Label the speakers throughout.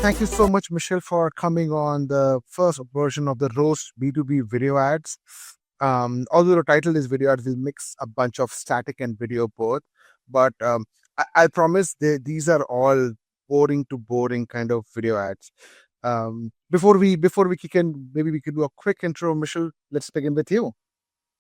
Speaker 1: Thank you so much, Michelle, for coming on the first version of the roast B2B video ads. Although the title is video ads, we'll mix a bunch of static and video both. But I promise these are all boring to boring kind of video ads. Before we kick in, maybe we could do a quick intro. Michelle, let's begin with you.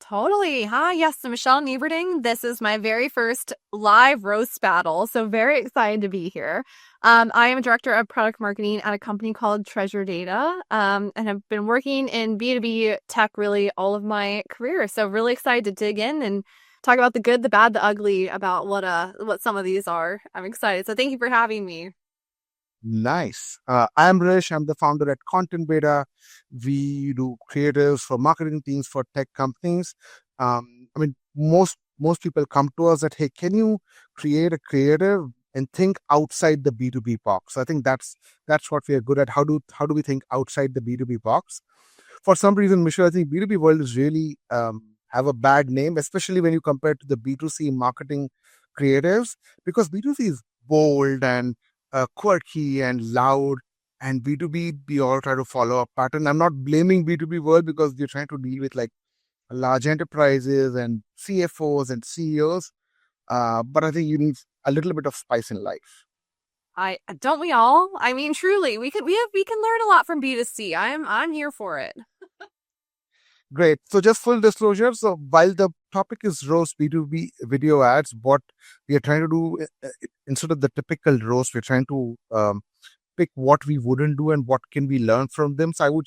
Speaker 2: Totally. Hi. Yes. So Michele Nieberding. This is my very first live roast battle. So very excited to be here. I am a director of product marketing at a company called Treasure Data, and have been working in B2B tech really all of my career. So really excited to dig in and talk about the good, the bad, the ugly, about what some of these are. I'm excited. So thank you for having me.
Speaker 1: Nice. I'm Rish. I'm the founder at Content Beta. We do creatives for marketing teams for tech companies. Most people come to us that, hey, can you create a creative and think outside the B2B box? So I think that's what we are good at. How do we think outside the B2B box? For some reason, Michelle, I think B2B world is really have a bad name, especially when you compare to the B2C marketing creatives, because B2C is bold and quirky and loud, and B2B, we all try to follow a pattern. I'm not blaming B2B world because they're trying to deal with like large enterprises and CFOs and CEOs. But I think you need a little bit of spice in life.
Speaker 2: I don't we all? I mean, truly, we can learn a lot from B2C. I'm here for it.
Speaker 1: Great. So just full disclosure. So while the topic is roast B2B video ads, what we are trying to do instead of the typical roast, we're trying to pick what we wouldn't do and what can we learn from them. So I would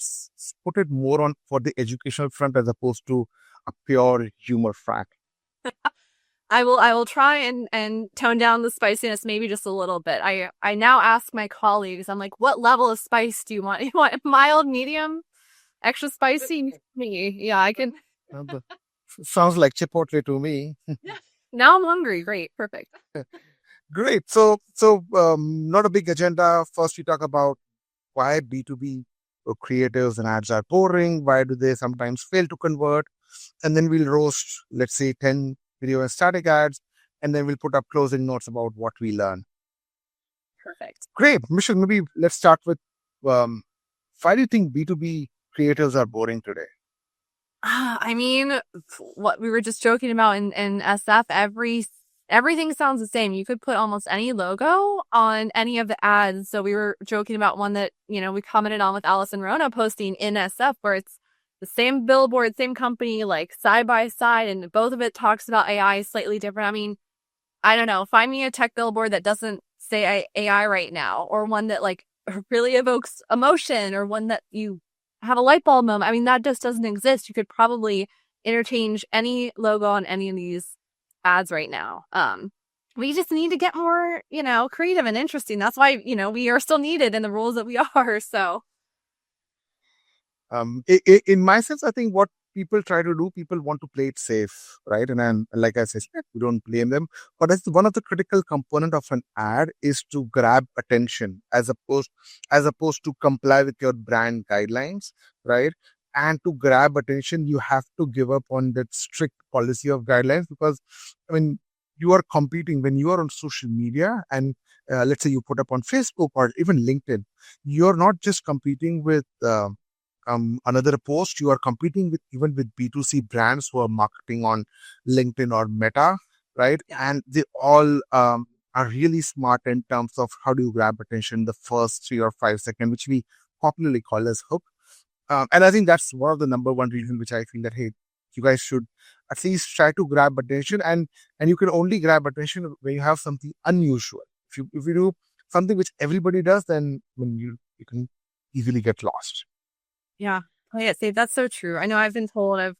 Speaker 1: put it more on for the educational front as opposed to a pure humor front.
Speaker 2: I will try and tone down the spiciness maybe just a little bit. I now ask my colleagues, I'm like, what level of spice do you want? You want mild, medium, extra spicy? Me. Yeah, I can.
Speaker 1: Sounds like Chipotle to me.
Speaker 2: Now I'm hungry. Great. Perfect.
Speaker 1: Great. So not a big agenda. First, we talk about why B2B creatives and ads are boring. Why do they sometimes fail to convert? And then we'll roast, let's say, 10 video and static ads. And then we'll put up closing notes about what we learn.
Speaker 2: Perfect.
Speaker 1: Great. Michelle, maybe let's start with why do you think B2B creatives are boring today?
Speaker 2: I mean, what we were just joking about in SF, everything sounds the same. You could put almost any logo on any of the ads. So we were joking about one that, we commented on with Allison Rona posting in SF, where it's the same billboard, same company, like side by side, and both of it talks about AI slightly different. I mean, I don't know. Find me a tech billboard that doesn't say AI right now, or one that like really evokes emotion, or one that you have a light bulb moment. I mean, that just doesn't exist. You could probably interchange any logo on any of these ads right now. We just need to get more, creative and interesting. That's why, we are still needed in the roles that we are. So,
Speaker 1: in my sense, I think what people try to do, people want to play it safe, right? And then, like I said, we don't blame them. But that's one of the critical component of an ad is to grab attention as opposed to comply with your brand guidelines, right? And to grab attention, you have to give up on that strict policy of guidelines because, I mean, you are competing when you are on social media and let's say you put up on Facebook or even LinkedIn, you're not just competing with another post, you are competing with even with B2C brands who are marketing on LinkedIn or Meta, right?
Speaker 2: yeah.
Speaker 1: And they all are really smart in terms of how do you grab attention the first 3 or 5 seconds, which we popularly call as hook. And I think that's one of the number one reason which I feel that, hey, you guys should at least try to grab attention, and you can only grab attention when you have something unusual. If you do something which everybody does, then when you can easily get lost.
Speaker 2: Yeah. Oh, yeah, Steve, that's so true. I know I've been told I've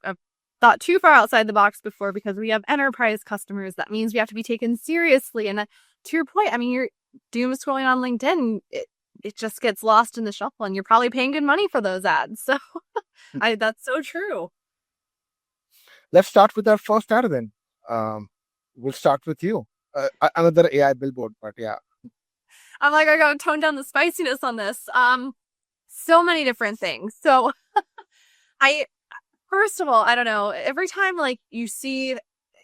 Speaker 2: thought too far outside the box before because we have enterprise customers. That means we have to be taken seriously. And to your point, I mean, you're doom scrolling on LinkedIn. It just gets lost in the shuffle, and you're probably paying good money for those ads. So that's so true.
Speaker 1: Let's start with our first ad then. We'll start with you. Another AI billboard, but yeah.
Speaker 2: I'm like, I gotta tone down the spiciness on this. So many different things. So first of all, I don't know, every time like you see,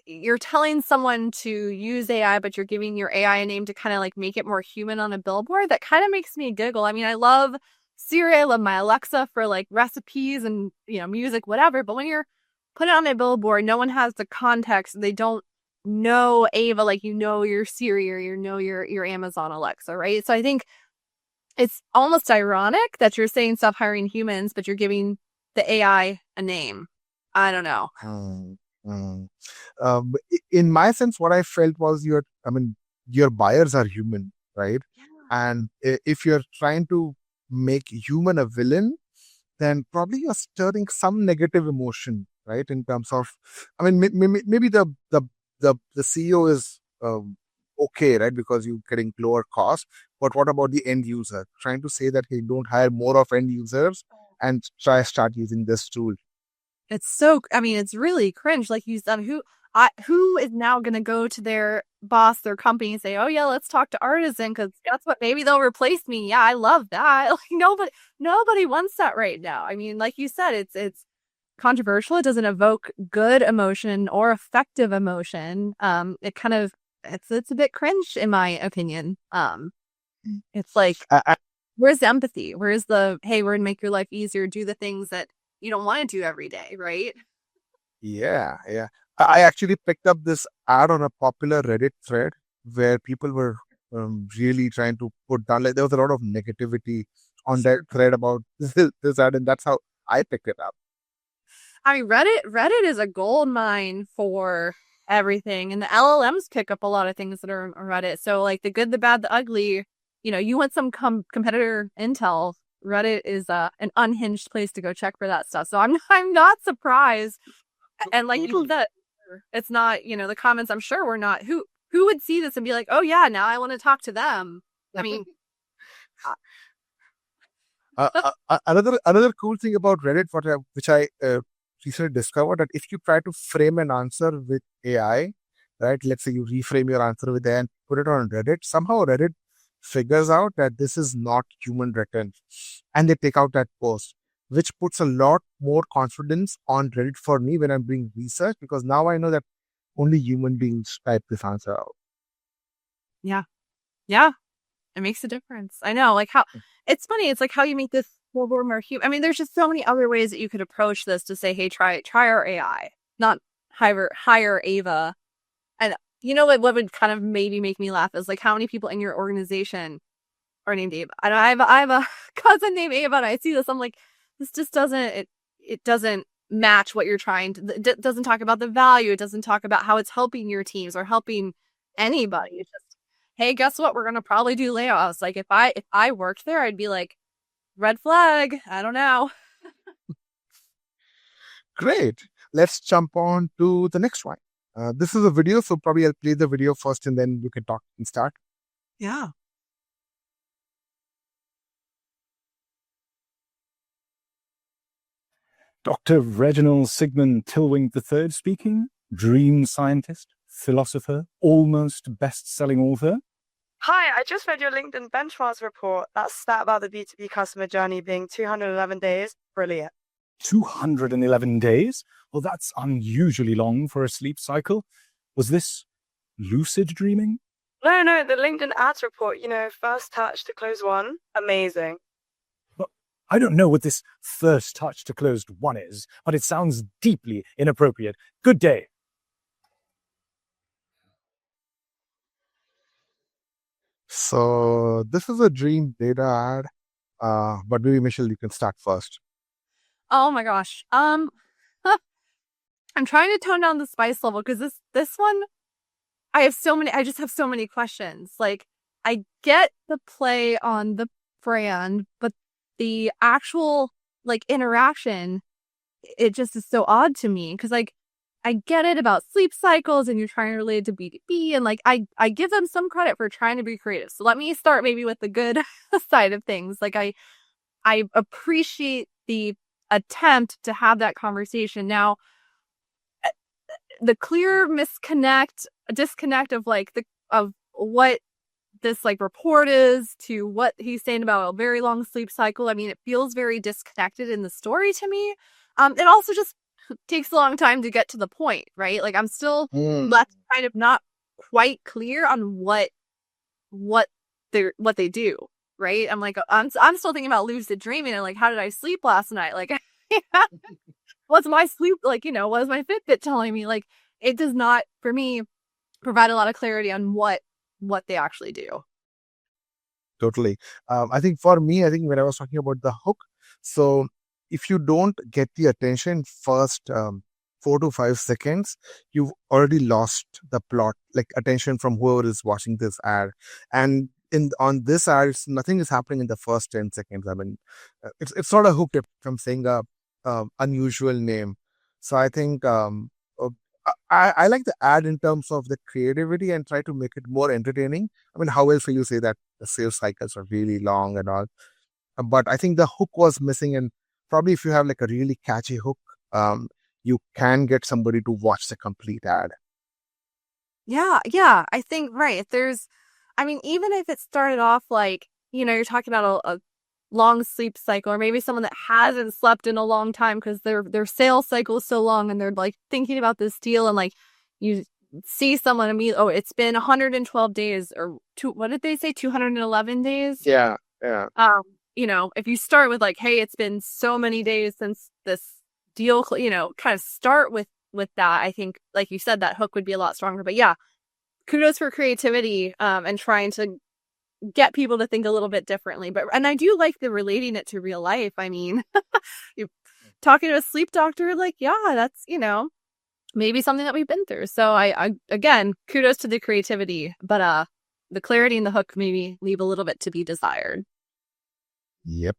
Speaker 2: you're telling someone to use AI, but you're giving your AI a name to kind of like make it more human on a billboard. That kind of makes me giggle. I mean, I love Siri, I love my Alexa for like recipes and, music, whatever. But when you're putting it on a billboard, no one has the context. They don't know Ava like your Siri or your Amazon Alexa, right? So I think it's almost ironic that you're saying stop hiring humans, but you're giving the AI a name. I don't know.
Speaker 1: Mm, mm. In my sense, what I felt was your buyers are human, right? And if you're trying to make human a villain, then probably you're stirring some negative emotion, right? In terms of, maybe the CEO is okay, right? Because you're getting lower cost. But what about the end user? Trying to say that, hey, don't hire more of end users and start using this tool.
Speaker 2: It's really cringe. Like you said, who is now going to go to their boss, their company and say, oh yeah, let's talk to Artisan because that's what, maybe they'll replace me. Yeah, I love that. Like nobody wants that right now. I mean, like you said, it's controversial. It doesn't evoke good emotion or effective emotion. It kind of, it's a bit cringe in my opinion. It's like,
Speaker 1: I,
Speaker 2: where's the empathy? Where's the, hey, we're going to make your life easier, do the things that you don't want to do every day, right?
Speaker 1: Yeah, yeah. I actually picked up this ad on a popular Reddit thread where people were really trying to put down, like, there was a lot of negativity on that thread about this ad, and that's how I picked it up.
Speaker 2: I mean, Reddit is a gold mine for everything, and the LLMs pick up a lot of things that are on Reddit. So, like the good, the bad, the ugly. You want some competitor intel. Reddit is an unhinged place to go check for that stuff. So I'm not surprised. And like you said, it's not the comments. I'm sure we're not who would see this and be like, oh yeah, now I want to talk to them. I mean,
Speaker 1: Another cool thing about Reddit, which I recently discovered, that if you try to frame an answer with AI, right? Let's say you reframe your answer with AI and put it on Reddit. Somehow Reddit figures out that this is not human written, and they take out that post, which puts a lot more confidence on Reddit for me when I'm doing research, because now I know that only human beings type this answer out.
Speaker 2: yeah, it makes a difference. I know, like how it's funny. It's like how you make this billboard more human. I mean, there's just so many other ways that you could approach this to say, hey, try our AI, not hire Ava. And what would kind of maybe make me laugh is like how many people in your organization are named Ava. I have a cousin named Ava, and I see this. I'm like, this just doesn't it doesn't match what you're trying to. It doesn't talk about the value. It doesn't talk about how it's helping your teams or helping anybody. It's just, hey, guess what? We're gonna probably do layoffs. Like if I worked there, I'd be like, red flag. I don't know.
Speaker 1: Great. Let's jump on to the next one. This is a video, so probably I'll play the video first and then you can talk and start.
Speaker 2: Yeah.
Speaker 3: Dr. Reginald Sigmund Tilwing III speaking, dream scientist, philosopher, almost best-selling author.
Speaker 4: Hi, I just read your LinkedIn benchmarks report. That stat about the B2B customer journey being 211 days. Brilliant.
Speaker 3: 211 days? Well, that's unusually long for a sleep cycle. Was this lucid dreaming?
Speaker 4: No, the LinkedIn ads report, first touch to close one. Amazing.
Speaker 3: I don't know what this first touch to closed one is, but it sounds deeply inappropriate. Good day.
Speaker 1: So this is a dream data ad, but maybe Michelle, you can start first.
Speaker 2: Oh my gosh. I'm trying to tone down the spice level because this one, I just have so many questions. Like, I get the play on the brand, but the actual like interaction, it just is so odd to me because like I get it about sleep cycles and you're trying to relate it to B2B, and like I give them some credit for trying to be creative. So let me start maybe with the good side of things. Like I appreciate the attempt to have that conversation. Now, the clear disconnect of like of what this like report is to what he's saying about a very long sleep cycle. I mean, it feels very disconnected in the story to me. And also just takes a long time to get to the point, right? Like I'm still
Speaker 1: Mm.
Speaker 2: left kind of not quite clear on what they do, right? I'm like I'm still thinking about lucid dreaming and like how did I sleep last night? Like what's my sleep like, what is my Fitbit telling me? Like it does not for me provide a lot of clarity on what they actually do.
Speaker 1: Totally. I think for me, I think when I was talking about the hook, so if you don't get the attention first 4 to 5 seconds, you've already lost the plot, like attention from whoever is watching this ad. And on this ad, nothing is happening in the first 10 seconds. I mean, it's not a hook if I'm saying a unusual name. So I think I like the ad in terms of the creativity and try to make it more entertaining. I mean, how else will you say that the sales cycles are really long and all? But I think the hook was missing, and probably if you have like a really catchy hook, you can get somebody to watch the complete ad.
Speaker 2: Yeah, I think right. If there's, I mean, even if it started off like, you're talking about a long sleep cycle, or maybe someone that hasn't slept in a long time because their sales cycle is so long and they're like thinking about this deal and like you see someone immediately, oh, it's been 112 days or what did they say? 211 days?
Speaker 1: Yeah.
Speaker 2: If you start with like, hey, it's been so many days since this deal, kind of start with that. I think, like you said, that hook would be a lot stronger. But yeah, kudos for creativity and trying to get people to think a little bit differently. And I do like the relating it to real life. I mean, you talking to a sleep doctor, like, yeah, that's, maybe something that we've been through. So I again, kudos to the creativity, but the clarity in the hook maybe leave a little bit to be desired.
Speaker 1: Yep.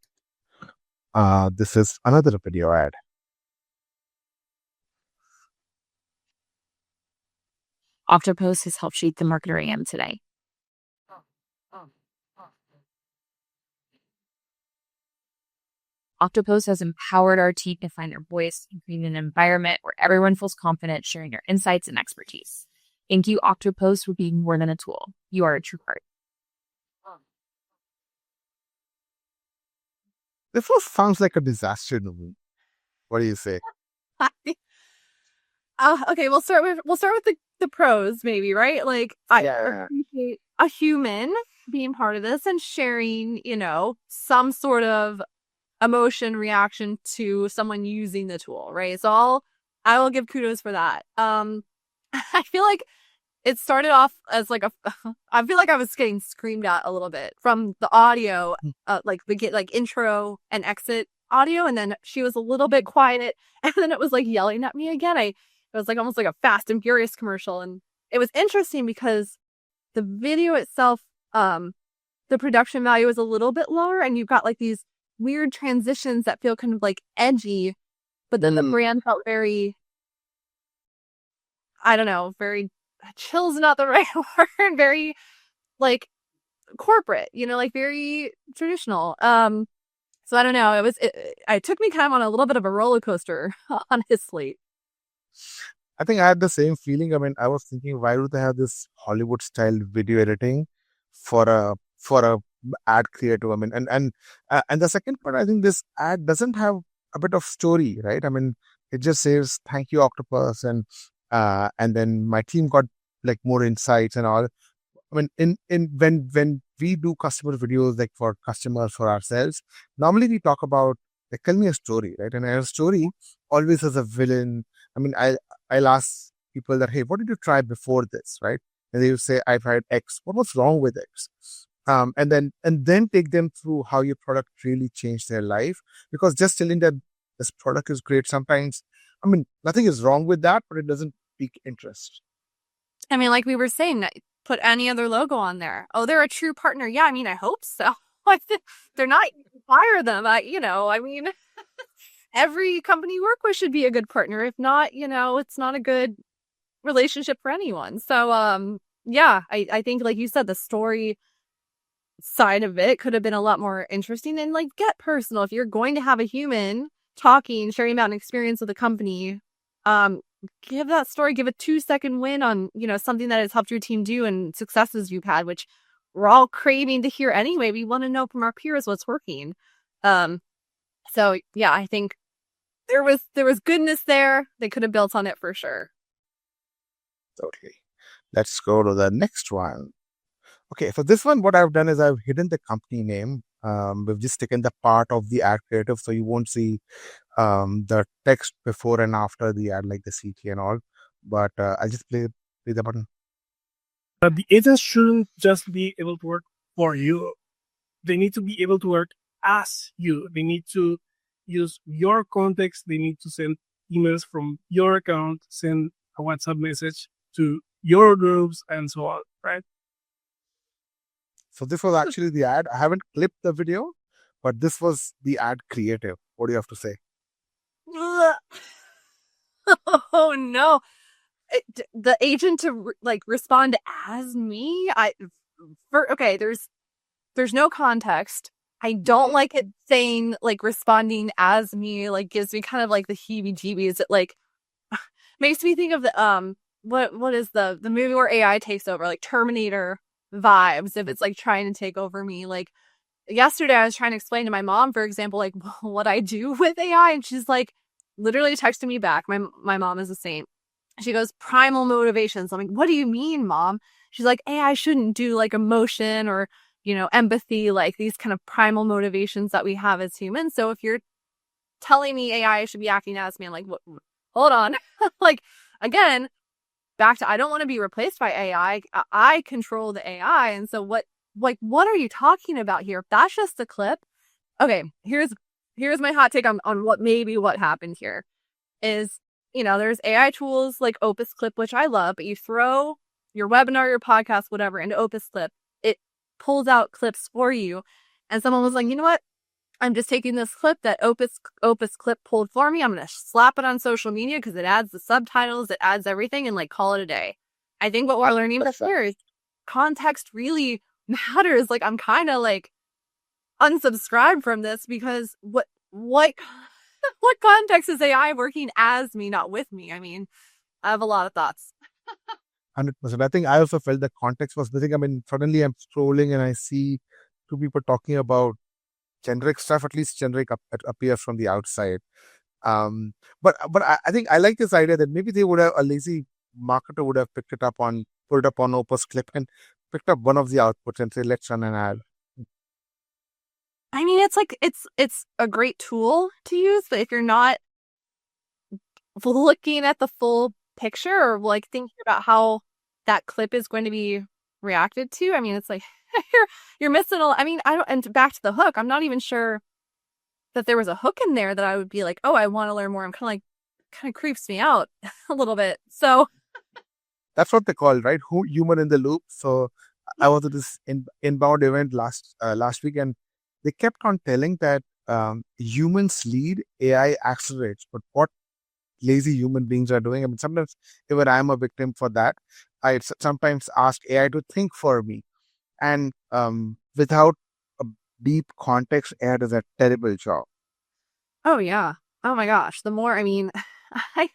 Speaker 1: This is another video ad.
Speaker 5: Octopus has helped shape the marketer I am today. Octopus has empowered our team to find their voice and create an environment where everyone feels confident sharing their insights and expertise. Thank you, Octopus, for being more than a tool. You are a true part.
Speaker 1: This one sounds like a disaster to me. What do you say?
Speaker 2: Okay, we'll start with the pros, maybe, right? Like I appreciate a human being part of this and sharing, some sort of emotion reaction to someone using the tool, right? So I will give kudos for that. I feel like it started off as like I feel like I was getting screamed at a little bit from the audio, like intro and exit audio, and then she was a little bit quiet, and then it was like yelling at me again. It was like almost like a Fast and Furious commercial, and it was interesting because the video itself, the production value is a little bit lower, and you've got like these weird transitions that feel kind of like edgy, but then the brand felt very, I don't know, very chill's not the right word, very like corporate, like very traditional. So I don't know. It took me kind of on a little bit of a roller coaster, honestly.
Speaker 1: I think I had the same feeling. I mean, I was thinking, why do they have this Hollywood style video editing for a ad creative? I mean, and the second part, I think this ad doesn't have a bit of story, right? I mean, it just says thank you, Octopus, and then my team got like more insights and all. I mean, when we do customer videos, like for customers, for ourselves, normally we talk about like tell me a story, right? And a story always has a villain. I mean, I'll ask people that, hey, what did you try before this, right? And they will say, I've had X. What was wrong with X? And then take them through how your product really changed their life. Because just telling them this product is great, sometimes, I mean, nothing is wrong with that, but it doesn't pique interest.
Speaker 2: I mean, like we were saying, put any other logo on there. Oh, they're a true partner. Yeah, I mean, I hope so. They're not, fire them. I mean, every company you work with should be a good partner. If not, it's not a good relationship for anyone. So, yeah, I think, like you said, the story side of it could have been a lot more interesting and like get personal. If you're going to have a human talking, sharing about an experience with a company, give that story, give a 2-second win on, something that has helped your team do and successes you've had, which we're all craving to hear anyway. We want to know from our peers what's working. So yeah, I think there was goodness there. They could have built on it for sure.
Speaker 1: Totally. Let's go to the next one. Okay, for this one, what I've done is I've hidden the company name. We've just taken the part of the ad creative, so you won't see the text before and after the ad, like the CT and all. But I'll just play the button.
Speaker 6: But the agents shouldn't just be able to work for you. They need to be able to work as you. They need to use your context. They need to send emails from your account, send a WhatsApp message to your groups, and so on, right?
Speaker 1: So this was actually the ad. I haven't clipped the video, but this was the ad creative. What do you have to say?
Speaker 2: Oh no. The agent to respond as me. Okay, there's no context. I don't like it saying responding as me, gives me kind of the heebie-jeebies. It makes me think of the what is the movie where AI takes over, Terminator vibes, if it's trying to take over me. Yesterday I was trying to explain to my mom, for example, what I do with AI, and she's literally texting me back. My mom is a saint. She goes, primal motivations. I'm like, what do you mean, Mom? She's like, AI shouldn't do emotion or, empathy, these kind of primal motivations that we have as humans. So if you're telling me AI should be acting as me, I'm like, what? Hold on. Again, back to, I don't want to be replaced by AI. I control the AI. And so what are you talking about here? If that's just a clip. Okay, here's my hot take on what happened here is, there's AI tools like Opus Clip, which I love, but you throw your webinar, your podcast, whatever, into Opus Clip, it pulls out clips for you. And someone was like, you know what? I'm just taking this clip that Opus Clip pulled for me. I'm going to slap it on social media because it adds the subtitles, it adds everything, and call it a day. I think what we're learning here is context really matters. I'm kind of unsubscribed from this because what context is AI working as me, not with me? I mean, I have a lot of thoughts.
Speaker 1: 100%. I think I also felt the context was missing. I mean, suddenly I'm scrolling and I see two people talking about generic stuff. At least generic appears from the outside. But I think I like this idea that maybe they would have, a lazy marketer would have pulled it up on Opus Clip and picked up one of the outputs and say, let's run an ad.
Speaker 2: I mean, it's a great tool to use, but if you're not looking at the full picture or thinking about how that clip is going to be reacted to, I mean, it's you're missing I mean, and back to the hook, I'm not even sure that there was a hook in there that I would be oh, I want to learn more. I'm kind of creeps me out a little bit. So
Speaker 1: that's what they call, right? Human in the loop. So I was at this inbound event last week, and they kept on telling that humans lead, AI accelerates. But what lazy human beings are doing, I mean, sometimes even I'm a victim for that. I sometimes ask AI to think for me. And without a deep context, AI does a terrible job.
Speaker 2: Oh, yeah. Oh, my gosh. The more, I mean, I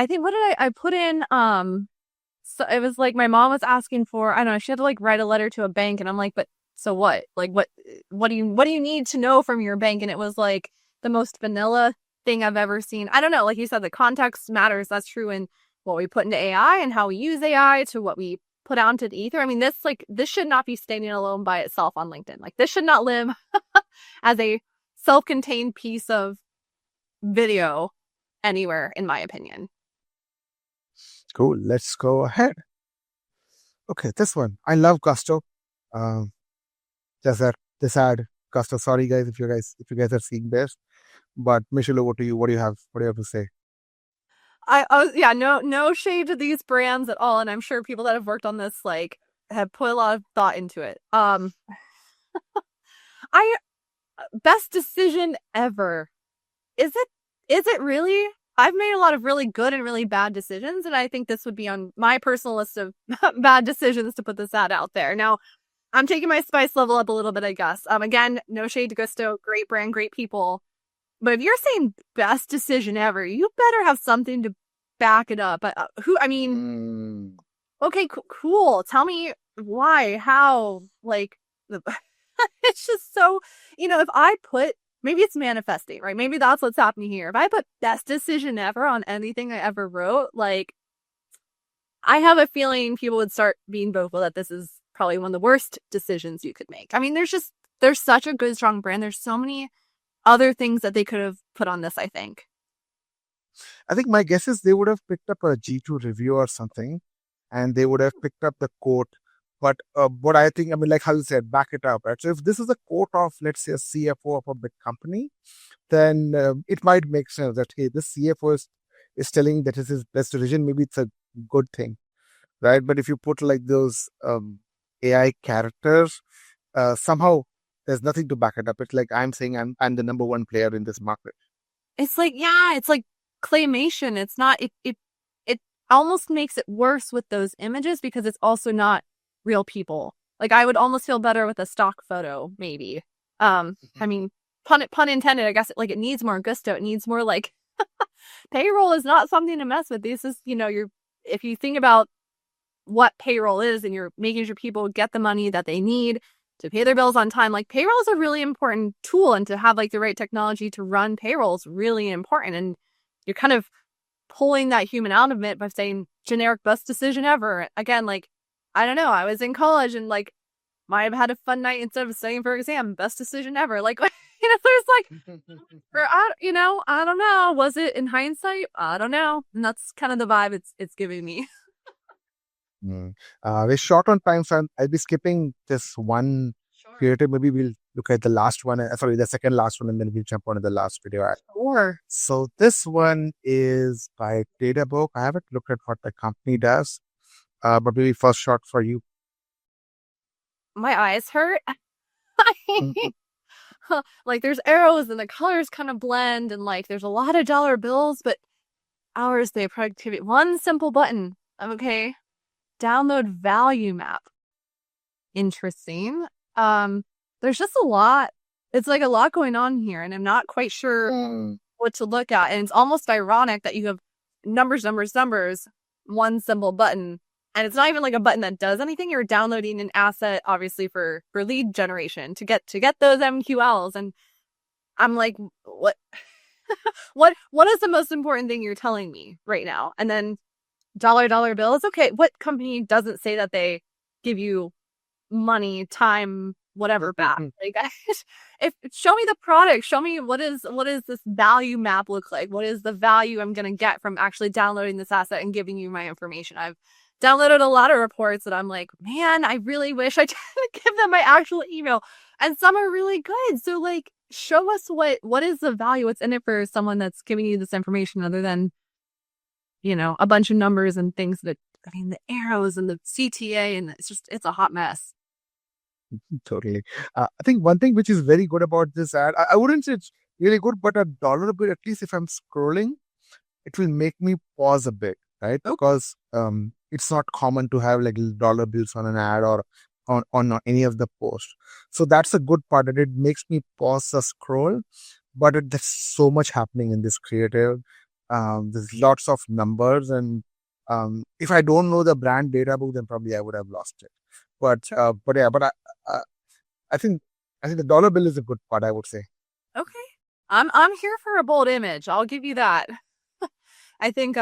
Speaker 2: think, what did I put in? So it was my mom was asking for, I don't know, she had to write a letter to a bank, and I'm like, but so what? What do you need to know from your bank? And it was the most vanilla thing I've ever seen. I don't know. Like you said, the context matters. That's true in what we put into AI and how we use AI to what we put out into the ether. I mean, this should not be standing alone by itself on LinkedIn. This should not live as a self-contained piece of video anywhere, in my opinion.
Speaker 1: Cool. Let's go ahead. Okay, this one. I love Gusto. This ad, Gusto. Sorry guys, if you guys are seeing this. But Michele, over to you. What do you have to say?
Speaker 2: No shade to these brands at all, and I'm sure people that have worked on this have put a lot of thought into it. Best decision ever. Is it really? I've made a lot of really good and really bad decisions, and I think this would be on my personal list of bad decisions to put this ad out there. Now, I'm taking my spice level up a little bit, I guess. Again, no shade to Gusto, great brand, great people. But if you're saying best decision ever, you better have something to back it up. Okay, cool. Tell me why, how, it's just so, if I put maybe it's manifesting, right? Maybe that's what's happening here. If I put best decision ever on anything I ever wrote, like, I have a feeling people would start being vocal that this is probably one of the worst decisions you could make. I mean, there's such a good, strong brand. There's so many other things that they could have put on this, I think.
Speaker 1: I think my guess is they would have picked up a G2 review or something, and they would have picked up the quote. But what I think, I mean, like how you said, back it up, right? So if this is a quote of, let's say, a CFO of a big company, then it might make sense that, hey, this CFO is telling that it's his best decision. Maybe it's a good thing, right? But if you put like those AI characters, somehow there's nothing to back it up. It's like I'm saying I'm the number one player in this market.
Speaker 2: It's like, yeah, it's like claymation. It's not, it almost makes it worse with those images because it's also not real people. Like, I would almost feel better with a stock photo, maybe. I mean, pun intended, I guess, like, it needs more gusto. It needs more, like, payroll is not something to mess with. This is, if you think about what payroll is and you're making sure people get the money that they need to pay their bills on time, like, payroll is a really important tool, and to have like the right technology to run payroll is really important. And you're kind of pulling that human out of it by saying generic best decision ever. Again, like, I don't know, I was in college and like might have had a fun night instead of studying for exam, best decision ever. Like, there's like, I don't know. Was it in hindsight? I don't know. And that's kind of the vibe it's giving me.
Speaker 1: We're short on time, so I'll be skipping this one creative. Maybe we'll look at the last one, the second last one, and then we'll jump on to the last video ad.
Speaker 2: Sure.
Speaker 1: So this one is by Databook. I haven't looked at what the company does, but maybe first shot for you.
Speaker 2: My eyes hurt. Like, there's arrows and the colors kind of blend, and like there's a lot of dollar bills, but hours day productivity. One simple button. Okay. Download value map. Interesting. There's just a lot. It's like a lot going on here, and I'm not quite sure what to look at. And it's almost ironic that you have numbers, one simple button. And it's not even like a button that does anything. You're downloading an asset, obviously, for lead generation to get those MQLs. And I'm like, what? what is the most important thing you're telling me right now? And then dollar bills. Okay, what company doesn't say that they give you money, time, whatever back? Like, show me the product. Show me what is this value map look like? What is the value I'm gonna get from actually downloading this asset and giving you my information? I've downloaded a lot of reports that I'm like, man, I really wish I didn't give them my actual email. And some are really good. So like, show us what is the value, what's in it for someone that's giving you this information, other than, a bunch of numbers and things that, the arrows and the CTA, and it's a hot mess.
Speaker 1: Totally. I think one thing which is very good about this ad, I wouldn't say it's really good, but $1 bill, at least if I'm scrolling, it will make me pause a bit, right? Because it's not common to have like dollar bills on an ad or on any of the posts. So that's a good part, that it makes me pause the scroll. But there's so much happening in this creative. There's lots of numbers, and if I don't know the brand Databook, then probably I would have lost it. But I think the dollar bill is a good part, I would say.
Speaker 2: Okay, I'm here for a bold image. I'll give you that. I think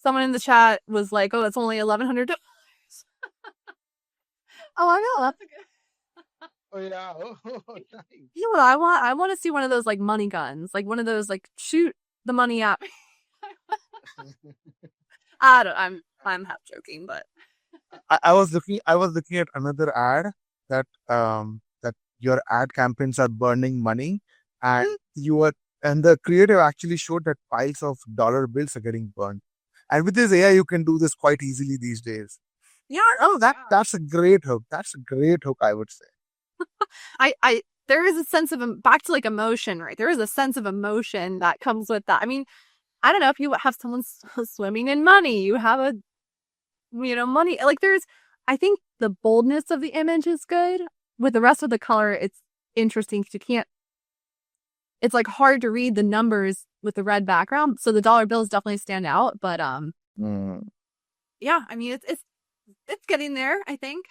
Speaker 2: someone in the chat was like, "Oh, that's only $1,100." Oh, I know, that's a good.
Speaker 1: Oh yeah. Nice.
Speaker 2: You know what I want? I want to see one of those like money guns, like one of those like shoot the money at me. I'm half joking, but
Speaker 1: I was looking at another ad that that your ad campaigns are burning money, and the creative actually showed that piles of dollar bills are getting burned. And with this AI, you can do this quite easily these days.
Speaker 2: yeah.
Speaker 1: That's a great hook. That's a great hook, I would say.
Speaker 2: I there is a sense of, back to like emotion, right? There is a sense of emotion that comes with that. I mean, I don't know, if you have someone swimming in money, you have a, money, like I think the boldness of the image is good. With the rest of the color, it's interesting because it's like hard to read the numbers with the red background. So the dollar bills definitely stand out, but yeah, I mean, it's getting there, I think.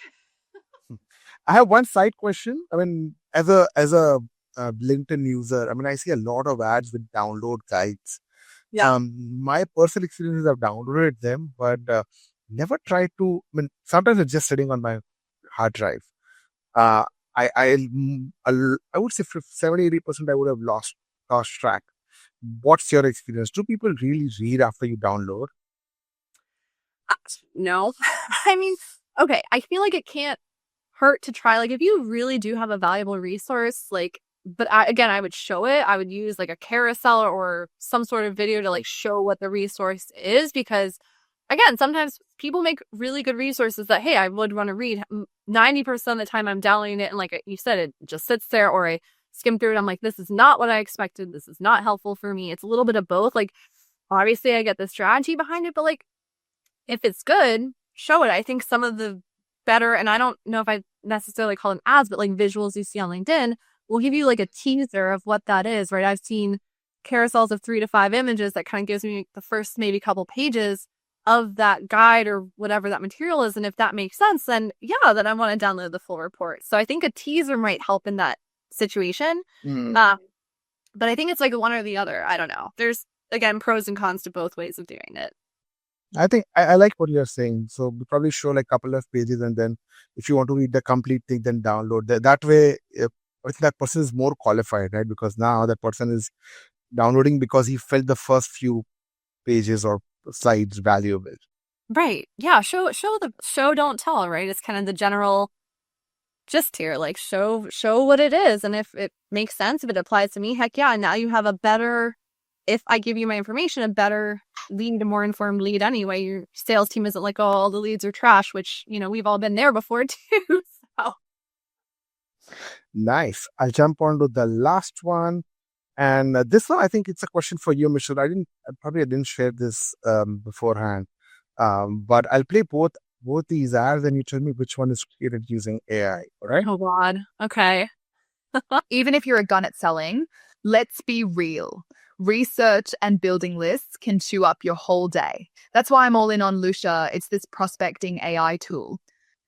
Speaker 1: I have one side question. I mean, as a LinkedIn user, I mean, I see a lot of ads with download guides.
Speaker 2: Yeah.
Speaker 1: My personal experience is I've downloaded them, but never tried to. I mean, sometimes it's just sitting on my hard drive. Uh, I would say 70-80% I would have lost track. What's your experience? Do people really read after you download?
Speaker 2: No. I mean, okay, I feel like it can't hurt to try. Like, if you really do have a valuable resource, like, but again, I would show it. I would use like a carousel or some sort of video to like show what the resource is, because again, sometimes people make really good resources that, hey, I would want to read. 90% of the time I'm downloading it, and like you said, it just sits there, or I skim through it. I'm like, this is not what I expected. This is not helpful for me. It's a little bit of both. Like, obviously I get the strategy behind it, but like, if it's good, show it. I think some of the better, and I don't know if I necessarily call them ads, but like visuals you see on LinkedIn will give you like a teaser of what that is, right? I've seen carousels of 3 to 5 images that kind of gives me the first maybe couple pages of that guide or whatever that material is. And if that makes sense, then yeah, then I want to download the full report. So I think a teaser might help in that situation. But I think it's like one or the other. I don't know. There's, again, pros and cons to both ways of doing it.
Speaker 1: I think I like what you're saying. So we probably show like a couple of pages, and then if you want to read the complete thing, then download that way. I think that person is more qualified, right? Because now that person is downloading because he felt the first few pages or slides valuable.
Speaker 2: Right. Yeah. Show don't tell, right? It's kind of the general gist here. Like, show what it is. And if it makes sense, if it applies to me, heck yeah. Now you have a better, if I give you my information, a better lead, a more informed lead anyway. Your sales team isn't like, oh, all the leads are trash, which, you know, we've all been there before too. So.
Speaker 1: Nice. I'll jump on to the last one. And this one, I think it's a question for you, Michele. I didn't share this beforehand. But I'll play both these ads, and you tell me which one is created using AI. All right?
Speaker 2: Oh God. Okay.
Speaker 7: Even if you're a gun at selling, let's be real. Research and building lists can chew up your whole day. That's why I'm all in on Lucia. It's this prospecting AI tool.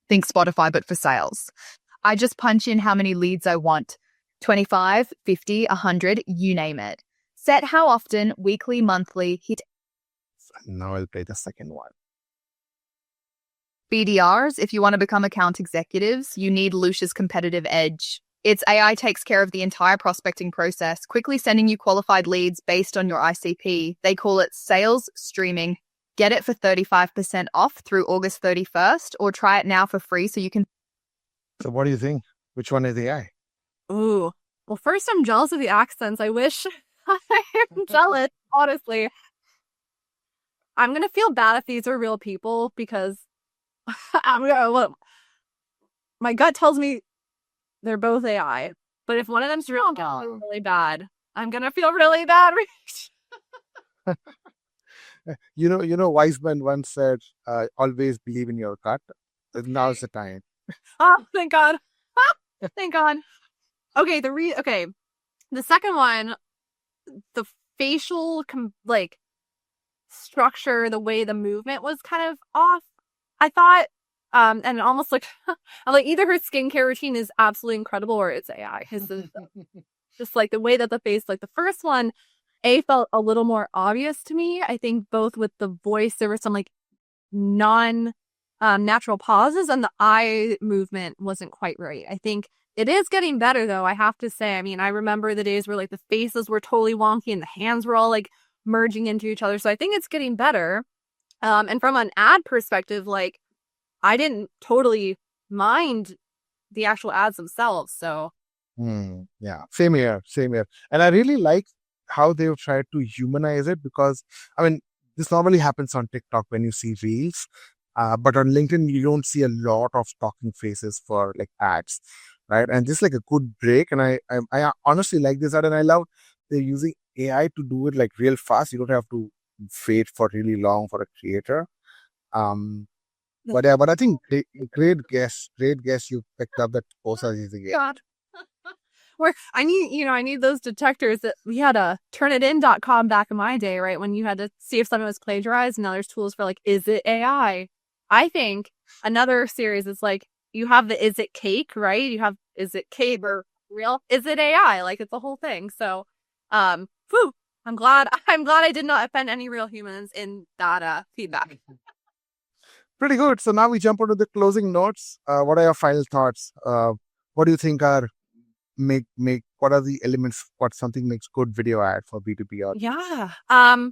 Speaker 7: Think Spotify, but for sales. I just punch in how many leads I want. 25, 50, 100, you name it. Set how often, weekly, monthly, hit.
Speaker 1: Now I'll play the second one.
Speaker 7: BDRs, if you want to become account executives, you need Lucia's competitive edge. Its AI takes care of the entire prospecting process, quickly sending you qualified leads based on your ICP. They call it sales streaming. Get it for 35% off through August 31st, or try it now for free so you can.
Speaker 1: So what do you think? Which one is AI?
Speaker 2: Ooh. Well, first, I'm jealous of the accents. I wish I'm jealous, honestly. I'm going to feel bad if these are real people, because my gut tells me they're both AI. But if one of them's real, really bad. I'm going to feel really bad.
Speaker 1: You know, wise man once said, always believe in your gut. Now's the time.
Speaker 2: Oh, thank God. Thank God. Okay, the second one, the facial structure, the way the movement was kind of off, I thought, and it almost like, I'm like, either her skincare routine is absolutely incredible or it's AI. Just like the way that the face, like the first one, felt a little more obvious to me. I think both with the voice, there were some like natural pauses, and the eye movement wasn't quite right. I think it is getting better, though, I have to say. I mean, I remember the days where like the faces were totally wonky and the hands were all like merging into each other. So I think it's getting better. And from an ad perspective, like, I didn't totally mind the actual ads themselves. So
Speaker 1: yeah, same here. And I really like how they've tried to humanize it, because I mean, this normally happens on TikTok when you see reels, but on LinkedIn you don't see a lot of talking faces for like ads, right? And this is like a good break, and I honestly like this ad, and I love they're using AI to do it like real fast. You don't have to wait for really long for a creator. But I think great guess you picked up that Posa is using it.
Speaker 2: God. Where I need those detectors that we had a turnitin.com back in my day, right? When you had to see if something was plagiarized, and now there's tools for like, is it AI? I think another series is like, you have the is it cake, right? You have is it cake, or real? Is it AI? Like, it's a whole thing. So, whew, I'm glad I did not offend any real humans in that feedback.
Speaker 1: Pretty good. So now we jump onto the closing notes. What are your final thoughts? What do you think are what are the elements? What something makes good video ad for B2B audience?
Speaker 2: Yeah.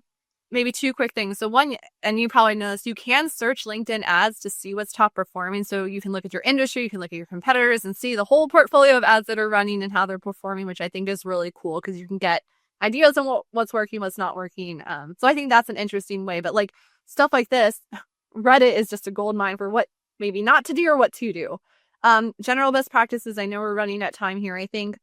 Speaker 2: Maybe two quick things. So one, and you probably know this, you can search LinkedIn ads to see what's top performing. So you can look at your industry, you can look at your competitors and see the whole portfolio of ads that are running and how they're performing, which I think is really cool because you can get ideas on what's working, what's not working. So I think that's an interesting way. But like stuff like this, Reddit is just a gold mine for what maybe not to do or what to do. General best practices, I know we're running out of time here. I think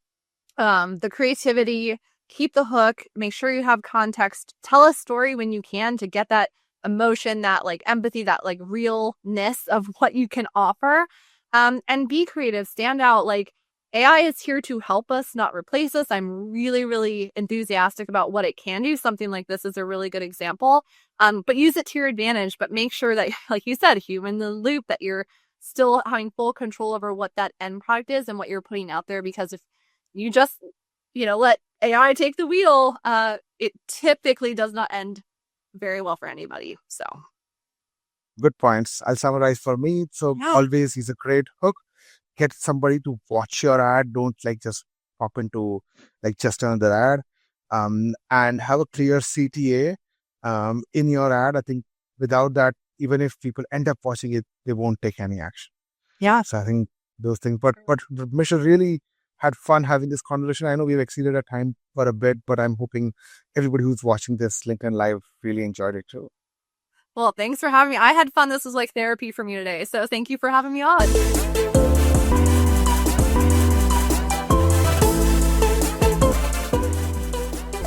Speaker 2: the creativity, keep the hook, make sure you have context, tell a story when you can to get that emotion, that like empathy, that like realness of what you can offer. And be creative, stand out. Like AI is here to help us, not replace us. I'm really, really enthusiastic about what it can do. Something like this is a really good example. But use it to your advantage, but make sure that, like you said, human in the loop, that you're still having full control over what that end product is and what you're putting out there. Because if you just, let AI take the wheel, it typically does not end very well for anybody. So
Speaker 1: Good points. I'll summarize for me. So
Speaker 2: Yeah.
Speaker 1: always use a great hook. Get somebody to watch your ad. Don't like just pop into like just another ad. And have a clear CTA in your ad. I think without that, even if people end up watching it, they won't take any action.
Speaker 2: Yeah.
Speaker 1: So I think those things. But Michelle, really had fun having this conversation. I know we've exceeded our time for a bit, but I'm hoping everybody who's watching this LinkedIn Live really enjoyed it too.
Speaker 2: Well, thanks for having me. I had fun. This was like therapy for me today. So thank you for having me on.